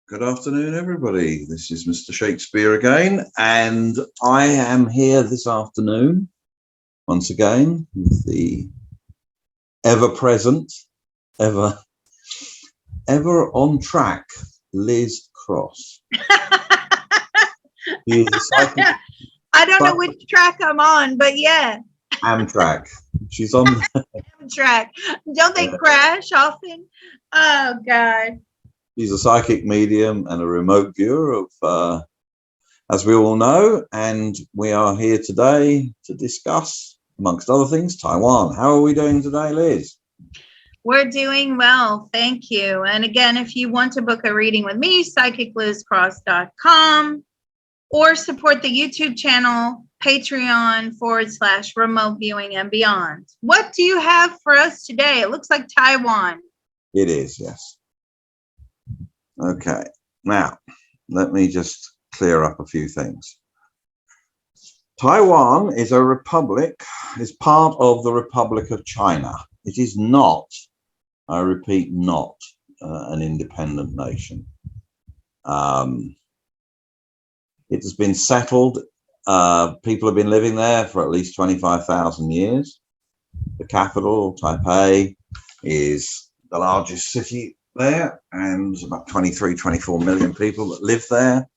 Good afternoon, everybody. This is Mr. Shakespeare again, and I am here this afternoon once again with the ever-present, ever on track Liz Cross. She is a psychic. I don't know which track I'm on, but yeah. Amtrak. She's on the Amtrak. Don't they crash often? Oh, God. She's a psychic medium and a remote viewer of, as we all know, and we are here today to discuss, amongst other things, Taiwan. How are we doing today, Liz? We're doing well, thank you. And again, if you want to book a reading with me, psychiclizcross.com, or support the YouTube channel, Patreon/remote viewing and beyond. What do you have for us today? It looks like Taiwan. It is, yes. Okay, now let me just clear up a few things. Taiwan is a republic, is part of the Republic of China. It is not, I repeat, not an independent nation. It has been settled. People have been living there for at least 25,000 years. The capital, Taipei, is the largest city there, and about 24 million people that live there.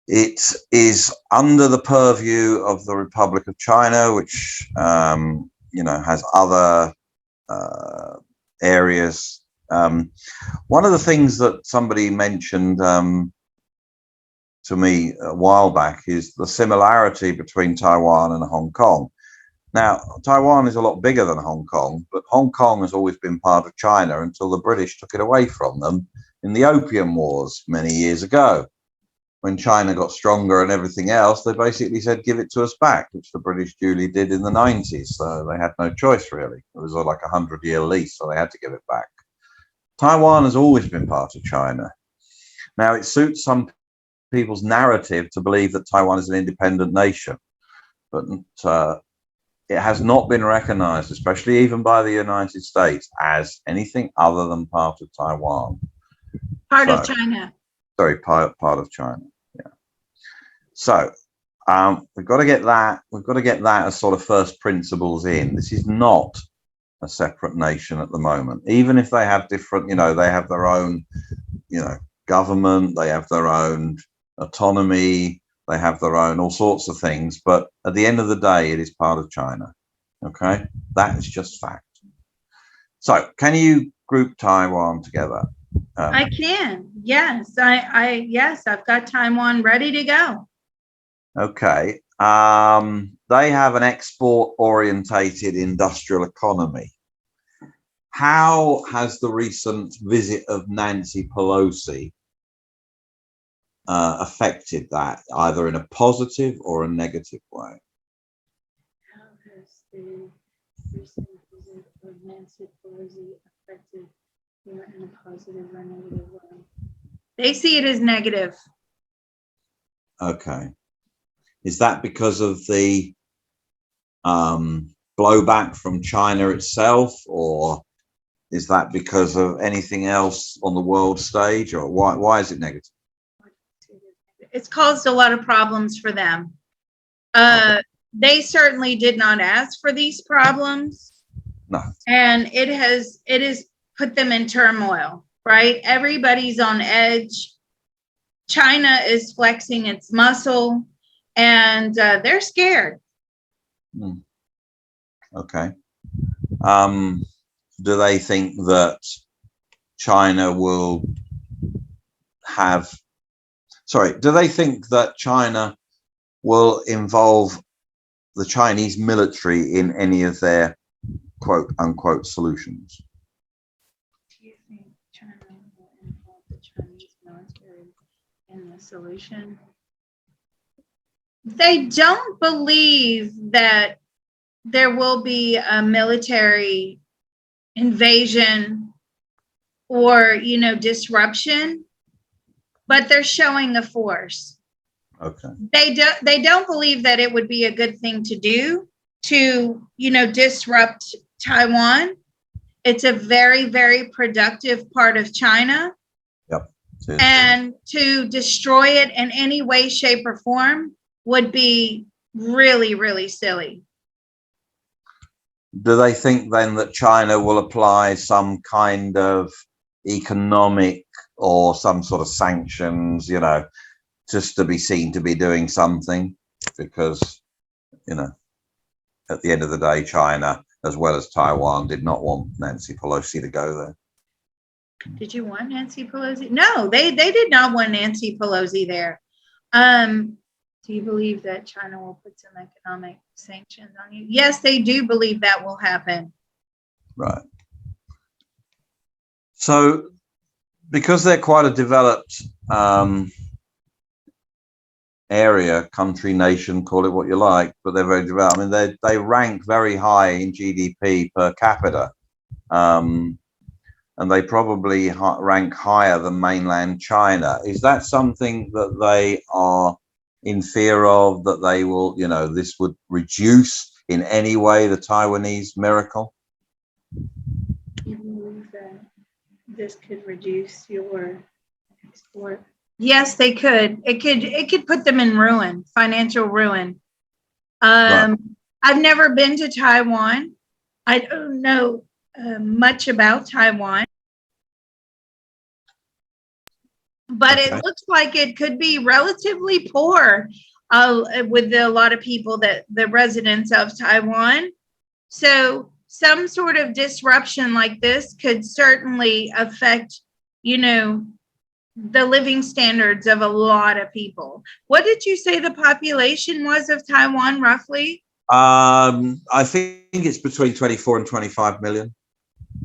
It is under the purview of the Republic of China, which has other areas. One of the things that somebody mentioned to me a while back is the similarity between Taiwan and Hong Kong. Now, Taiwan is a lot bigger than Hong Kong, but Hong Kong has always been part of China until the British took it away from them in the Opium Wars many years ago. When China got stronger and everything else, they basically said, give it to us back, which the British duly did in the 90s. So they had no choice, really. It was like a 100-year lease, so they had to give it back. Taiwan has always been part of China. Now, it suits some people's narrative to believe that Taiwan is an independent nation, but it has not been recognized, especially even by the United States, as anything other than part of Taiwan. Part of China. Sorry, part of China. Yeah. So we've got to get that. We've got to get that as sort of first principles in. This is not a separate nation at the moment, even if they have different. They have their own, government. They have their own autonomy. They have their own all sorts of things, but at the end of the day, it is part of China. Okay, that is just fact. So, can you group Taiwan together? I can. Yes, yes, I've got Taiwan ready to go. Okay. They have an export-orientated industrial economy. How has the recent visit of Nancy Pelosi affected that, either in a positive or a negative way? How has the recent visit of Nancy Pelosi affected you in a positive or negative way? They see it as negative. Okay. Is that because of the blowback from China itself, or is that because of anything else on the world stage, or why is it negative? It's caused a lot of problems for them. Okay. They certainly did not ask for these problems. No. And it has put them in turmoil, right? Everybody's on edge. China is flexing its muscle, and they're scared. Okay. Do they think that China will have... do they think that China will involve the Chinese military in any of their quote unquote solutions? Do you think China will involve the Chinese military in the solution? They don't believe that there will be a military invasion or, disruption, but they're showing the force. Okay. They don't believe that it would be a good thing to do to, disrupt Taiwan. It's a very, very productive part of China. Yep. And to destroy it in any way, shape, or form would be really, really silly. Do they think then that China will apply some kind of economic or some sort of sanctions, just to be seen to be doing something? Because, at the end of the day, China, as well as Taiwan, did not want Nancy Pelosi to go there. Did you want Nancy Pelosi? No, they did not want Nancy Pelosi there. Do you believe that China will put some economic sanctions on you? Yes, they do believe that will happen. Right. So, because they're quite a developed area, country, nation, call it what you like, but they're very developed. I mean, they rank very high in GDP per capita. And they probably rank higher than mainland China. Is that something that they are in fear of, that they will, this would reduce in any way the Taiwanese miracle? You believe that this could reduce your export? Yes, they could. It could put them in ruin, financial ruin. Right. I've never been to Taiwan. I don't know much about Taiwan. But Okay. it looks like it could be relatively poor with a lot of people, that the residents of Taiwan. So some sort of disruption like this could certainly affect, the living standards of a lot of people. What did you say the population was of Taiwan roughly? I think it's between 24 and 25 million.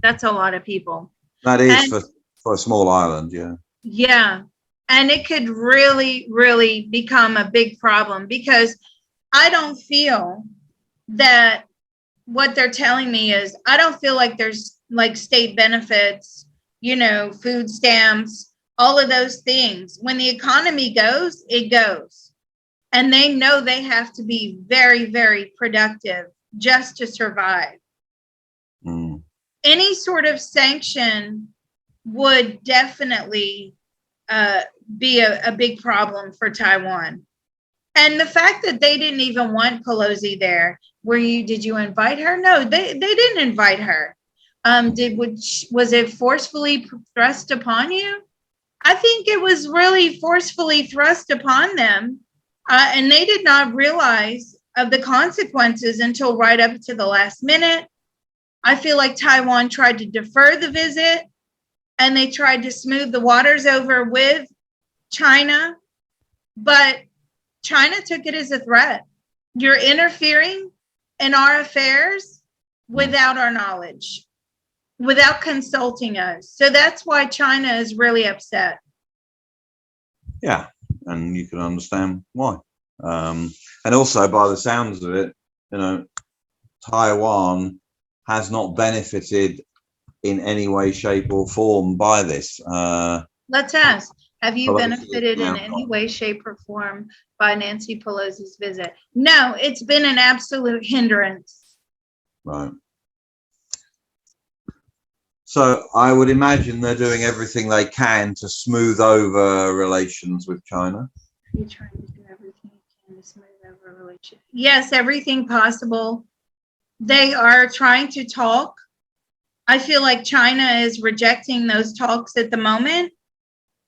That's a lot of people. That is for a small island, yeah. Yeah. And it could really, really become a big problem, because I don't feel that what they're telling me is, I don't feel like there's like state benefits, food stamps, all of those things. When the economy goes, it goes. And they know they have to be very, very productive just to survive. Mm. Any sort of sanction would definitely be a big problem for Taiwan. And the fact that they didn't even want Pelosi there, did you invite her? No, they didn't invite her. Was it forcefully thrust upon you? I think it was really forcefully thrust upon them, and they did not realize of the consequences until right up to the last minute. I feel like Taiwan tried to defer the visit, and they tried to smooth the waters over with China, but China took it as a threat. You're interfering in our affairs without our knowledge, without consulting us. So that's why China is really upset. Yeah, and you can understand why. And also, by the sounds of it, Taiwan has not benefited in any way, shape, or form by this. Let's ask, have you Pelosi benefited in any way, shape, or form by Nancy Pelosi's visit? No, it's been an absolute hindrance. Right. So I would imagine they're doing everything they can to smooth over relations with China. You're trying to do everything you can to smooth over relations. Yes, everything possible. They are trying to talk. I feel like China is rejecting those talks at the moment,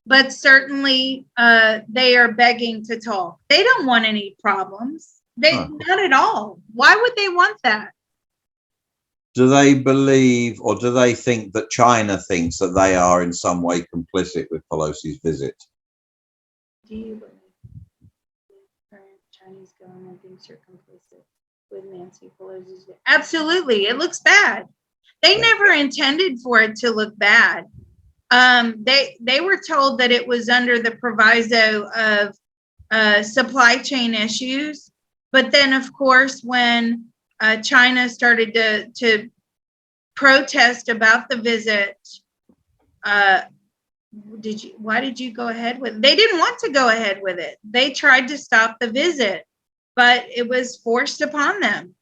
but certainly they are begging to talk. They don't want any problems. Not at all. Why would they want that? Do they believe, or do they think that China thinks that they are in some way complicit with Pelosi's visit? Do you believe the Chinese government thinks you're complicit with Nancy Pelosi's visit? Absolutely. It looks bad. They never intended for it to look bad. They were told that it was under the proviso of supply chain issues. But then, of course, when China started to protest about the visit, why did you go ahead with it? They didn't want to go ahead with it. They tried to stop the visit, but it was forced upon them.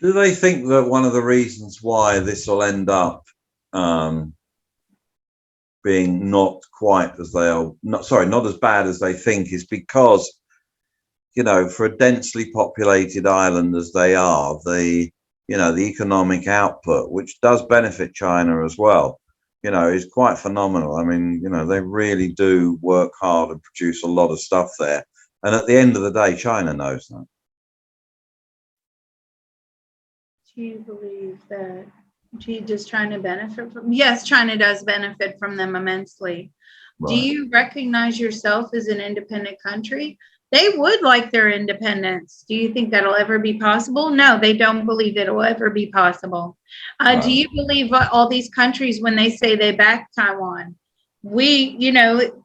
Do they think that one of the reasons why this will end up being not quite as they are, not as bad as they think, is because, for a densely populated island as they are, the economic output, which does benefit China as well, is quite phenomenal. I mean, they really do work hard and produce a lot of stuff there. And at the end of the day, China knows that. Do you believe that Xi is trying to benefit from? Yes, China does benefit from them immensely. Right. Do you recognize yourself as an independent country? They would like their independence. Do you think that'll ever be possible? No, they don't believe it'll ever be possible. Right. Do you believe all these countries, when they say they back Taiwan,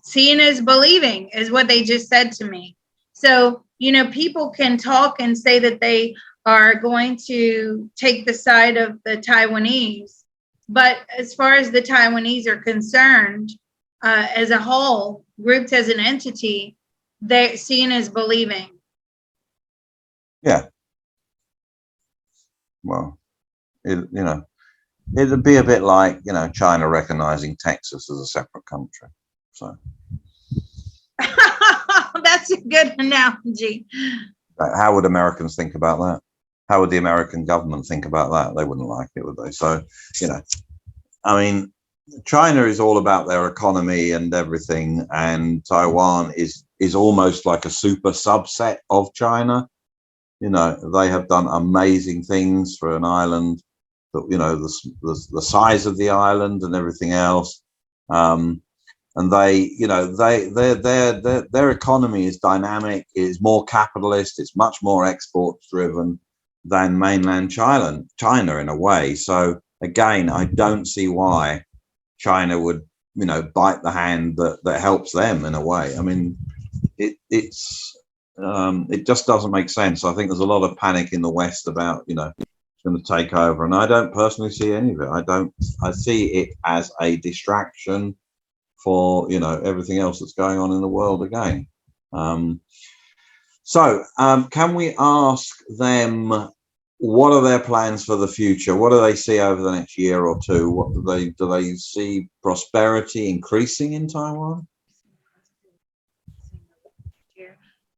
seeing is believing is what they just said to me. So, people can talk and say that they are going to take the side of the Taiwanese. But as far as the Taiwanese are concerned, as a whole, grouped as an entity, they're seen as believing. Yeah. Well, it'd be a bit like, China recognizing Texas as a separate country. So that's a good analogy. How would Americans think about that? How would the American government think about that? They wouldn't like it, would they? So, I mean, China is all about their economy and everything, and Taiwan is almost like a super subset of China. They have done amazing things for an island, but the size of the island and everything else. And their economy is dynamic, is more capitalist, it's much more export driven than mainland China in a way. So again, I don't see why China would, bite the hand that helps them in a way. I mean, it just doesn't make sense. I think there's a lot of panic in the West about, it's going to take over, and I don't personally see any of it. I see it as a distraction for, everything else that's going on in the world again. So can we ask them, what are their plans for the future? What do they see over the next year or two? What do they see prosperity increasing in Taiwan?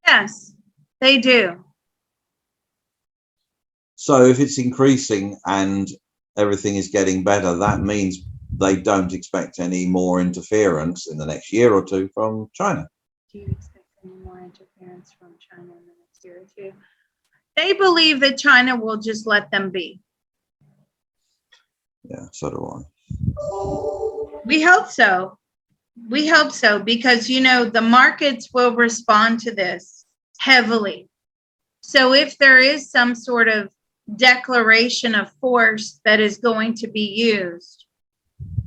Yes, they do. So if it's increasing and everything is getting better, that means they don't expect any more interference in the next year or two from China. Do you expect any more interference from China in the next year or two? They believe that China will just let them be. Yeah, so do I. We hope so. We hope so, because, the markets will respond to this heavily. So if there is some sort of declaration of force that is going to be used,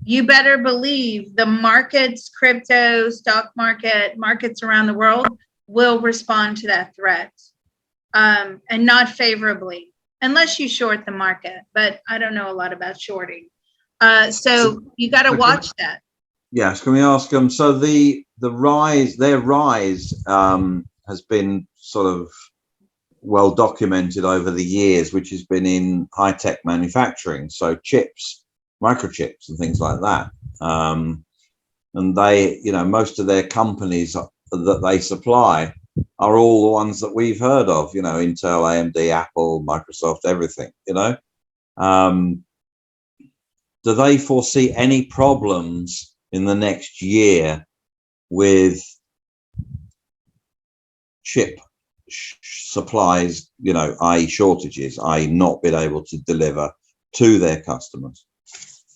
you better believe the markets, crypto, stock market, markets around the world will respond to that threat, and not favorably, unless you short the market. But I don't know a lot about shorting. So you got to watch that. Yes. Can we ask them? So their rise has been sort of well documented over the years, which has been in high-tech manufacturing, so chips, microchips, and things like that. And they, most of their companies that they supply are all the ones that we've heard of, Intel, AMD, Apple, Microsoft, everything. Do they foresee any problems in the next year with chip supplies, i.e. shortages, i.e. not being able to deliver to their customers?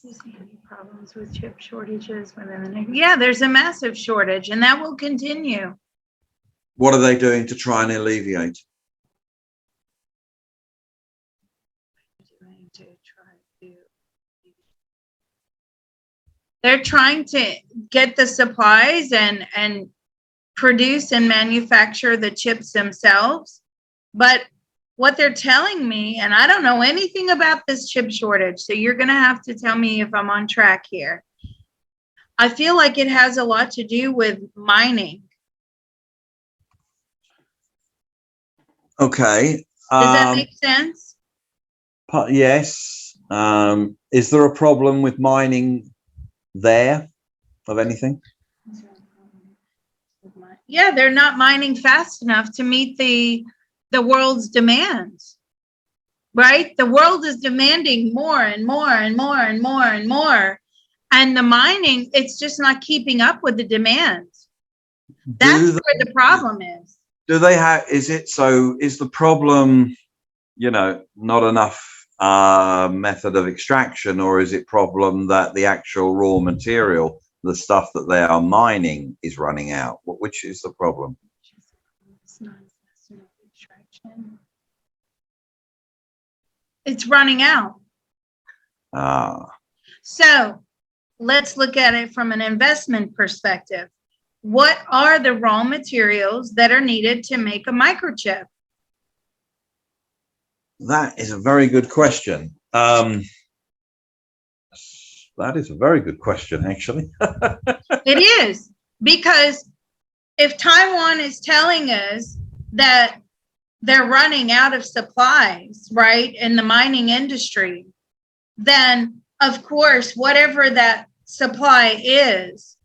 Do you see any problems with chip shortages within the next? Yeah, there's a massive shortage, and that will continue. What are they doing to try and alleviate? They're trying to get the supplies and produce and manufacture the chips themselves. But what they're telling me, and I don't know anything about this chip shortage, so you're going to have to tell me if I'm on track here. I feel like it has a lot to do with mining. Okay. Does that make sense? Yes. Is there a problem with mining there of anything? Yeah, they're not mining fast enough to meet the world's demands, right? The world is demanding more and more and more and more and more. And the mining, it's just not keeping up with the demands. That's where the problem is. Do they have, is the problem, not enough method of extraction, or is it problem that the actual raw material, the stuff that they are mining, is running out? Which is the problem? It's running out. So let's look at it from an investment perspective. What are the raw materials that are needed to make a microchip? That is a very good question. That is a very good question, actually. It is, because if Taiwan is telling us that they're running out of supplies, right, in the mining industry, then of course, whatever that supply is,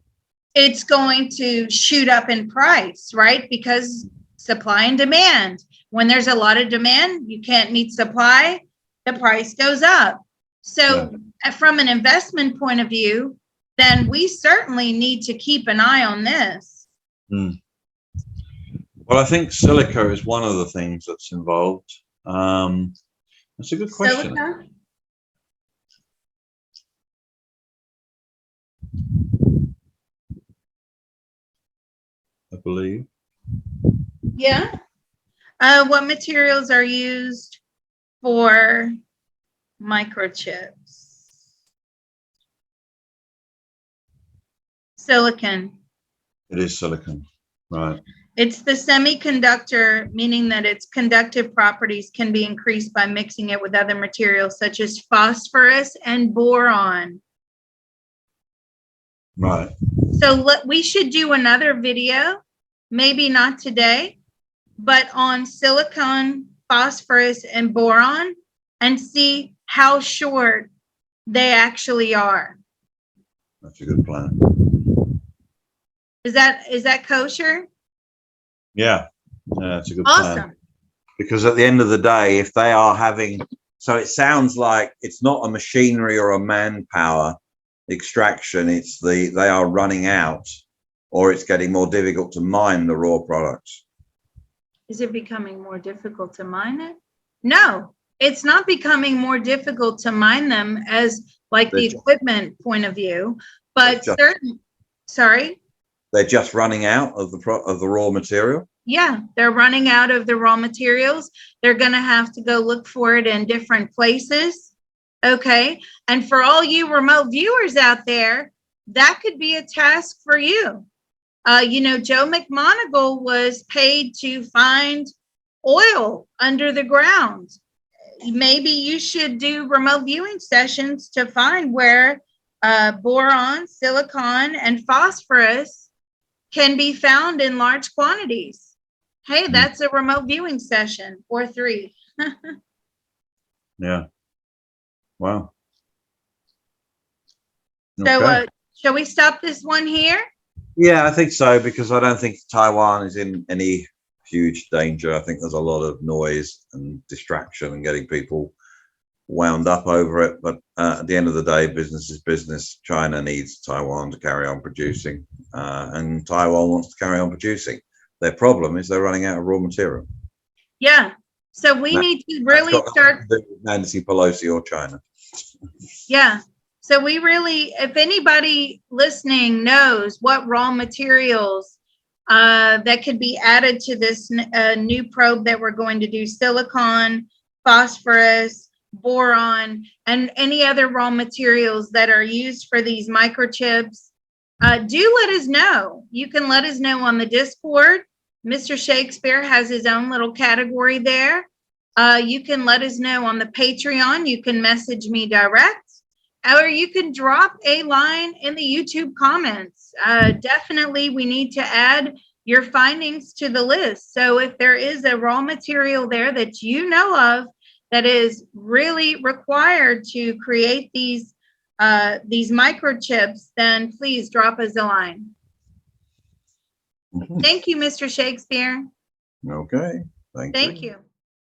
it's going to shoot up in price, right? Because supply and demand. When there's a lot of demand, you can't meet supply, the price goes up. So from an investment point of view, then we certainly need to keep an eye on this. Well, I think silica is one of the things that's involved. That's a good question. Silica? I believe. Yeah. What materials are used for microchips? Silicon. It is silicon, right? It's the semiconductor, meaning that its conductive properties can be increased by mixing it with other materials such as phosphorus and boron. Right. So we should do another video, maybe not today, but on silicon, phosphorus, and boron, and see how short they actually are. That's a good plan. Is that kosher? Yeah, that's a good Awesome. plan. Because at the end of the day, if they are having, so it sounds like it's not a machinery or a manpower extraction, it's they are running out, or it's getting more difficult to mine the raw products. Is it becoming more difficult to mine it? No, it's not becoming more difficult to mine them as like the equipment point of view, but sorry? They're just running out of the raw material? Yeah, they're running out of the raw materials. They're going to have to go look for it in different places. Okay. And for all you remote viewers out there, that could be a task for you. Joe McMoneagle was paid to find oil under the ground. Maybe you should do remote viewing sessions to find where boron, silicon, and phosphorus can be found in large quantities. Hey, that's a remote viewing session or 3. Yeah. Wow. So shall we stop this one here? Yeah, I think so, because I don't think Taiwan is in any huge danger. I think there's a lot of noise and distraction and getting people wound up over it. But at the end of the day, business is business. China needs Taiwan to carry on producing, and Taiwan wants to carry on producing. Their problem is they're running out of raw material. Yeah. So we need to really start with Nancy Pelosi or China. Yeah. So we really, if anybody listening knows what raw materials that could be added to this new probe that we're going to do, silicon, phosphorus, boron, and any other raw materials that are used for these microchips, do let us know. You can let us know on the Discord. Mr. Shakespeare has his own little category there. You can let us know on the Patreon. You can message me direct, or you can drop a line in the YouTube comments. Definitely, we need to add your findings to the list. So if there is a raw material there that you know of that is really required to create these microchips, then please drop us a line. Thank you, Mr. Shakespeare. Okay. Thank you. Thank you.